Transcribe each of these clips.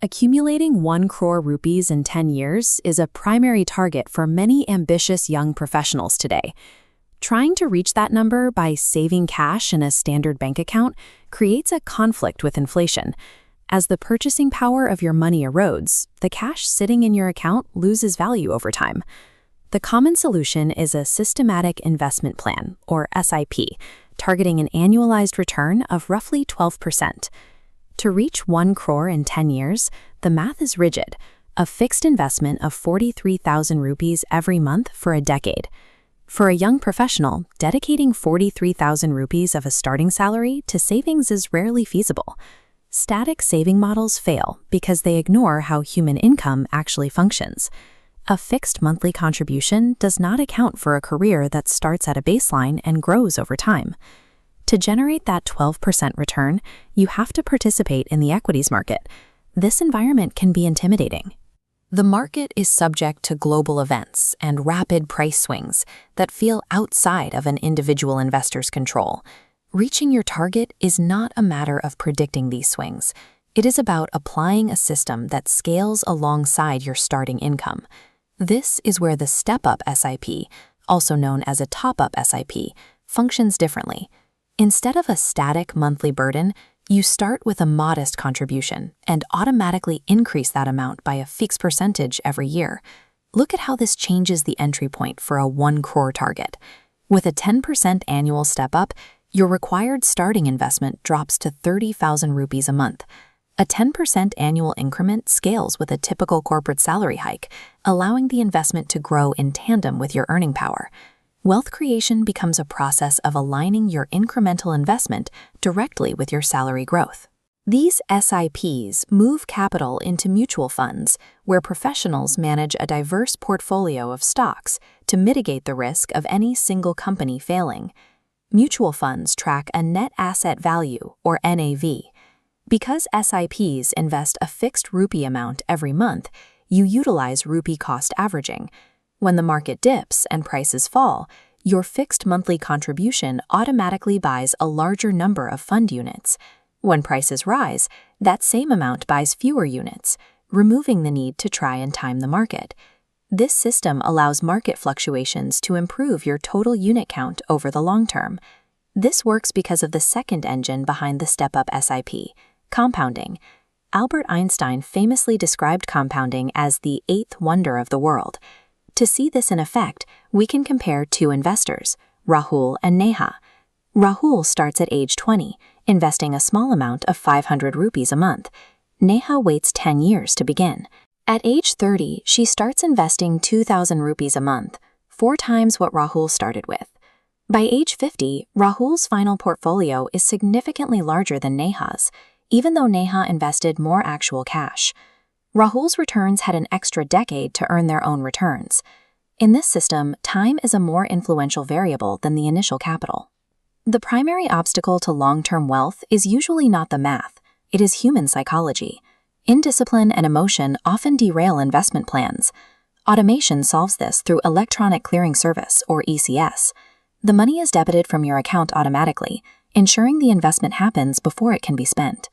Accumulating 1 crore rupees in 10 years is a primary target for many ambitious young professionals today. Trying to reach that number by saving cash in a standard bank account creates a conflict with inflation. As the purchasing power of your money erodes, the cash sitting in your account loses value over time. The common solution is a systematic investment plan, or SIP, targeting an annualized return of roughly 12%. To reach 1 crore in 10 years, the math is rigid, a fixed investment of 43,000 rupees every month for a decade. For a young professional, dedicating 43,000 rupees of a starting salary to savings is rarely feasible. Static saving models fail because they ignore how human income actually functions. A fixed monthly contribution does not account for a career that starts at a baseline and grows over time. To generate that 12% return, you have to participate in the equities market. This environment can be intimidating. The market is subject to global events and rapid price swings that feel outside of an individual investor's control. Reaching your target is not a matter of predicting these swings. It is about applying a system that scales alongside your starting income. This is where the step-up SIP, also known as a top-up SIP, functions differently. Instead of a static monthly burden, you start with a modest contribution and automatically increase that amount by a fixed percentage every year. Look at how this changes the entry point for a 1 crore target. With a 10% annual step-up, your required starting investment drops to 30,000 rupees a month. A 10% annual increment scales with a typical corporate salary hike, allowing the investment to grow in tandem with your earning power. Wealth creation becomes a process of aligning your incremental investment directly with your salary growth. These SIPs move capital into mutual funds, where professionals manage a diverse portfolio of stocks to mitigate the risk of any single company failing. Mutual funds track a net asset value, or NAV. Because SIPs invest a fixed rupee amount every month, you utilize rupee cost averaging. When the market dips and prices fall, your fixed monthly contribution automatically buys a larger number of fund units. When prices rise, that same amount buys fewer units, removing the need to try and time the market. This system allows market fluctuations to improve your total unit count over the long term. This works because of the second engine behind the step-up SIP, compounding. Albert Einstein famously described compounding as the 8th wonder of the world. To see this in effect, we can compare two investors, Rahul and Neha. Rahul starts at age 20, investing a small amount of 500 rupees a month. Neha waits 10 years to begin. At age 30, she starts investing 2,000 rupees a month, 4 times what Rahul started with. By age 50, Rahul's final portfolio is significantly larger than Neha's, even though Neha invested more actual cash. Rahul's returns had an extra decade to earn their own returns. In this system, time is a more influential variable than the initial capital. The primary obstacle to long-term wealth is usually not the math, it is human psychology. Indiscipline and emotion often derail investment plans. Automation solves this through Electronic Clearing Service, or ECS. The money is debited from your account automatically, ensuring the investment happens before it can be spent.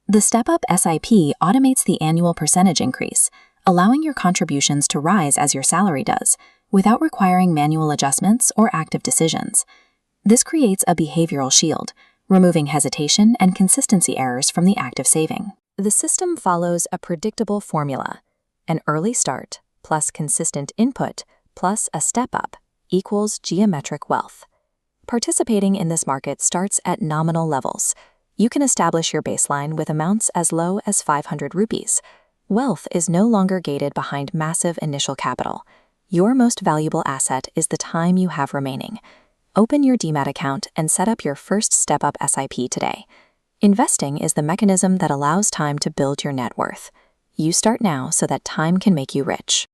The step-up SIP automates the annual percentage increase, allowing your contributions to rise as your salary does, without requiring manual adjustments or active decisions. This creates a behavioral shield, removing hesitation and consistency errors from the act of saving. The system follows a predictable formula. An early start plus consistent input plus a step-up equals geometric wealth. Participating in this market starts at nominal levels. You can establish your baseline with amounts as low as 500 rupees. Wealth is no longer gated behind massive initial capital. Your most valuable asset is the time you have remaining. Open your DMAT account and set up your first step-up SIP today. Investing is the mechanism that allows time to build your net worth. You start now so that time can make you rich.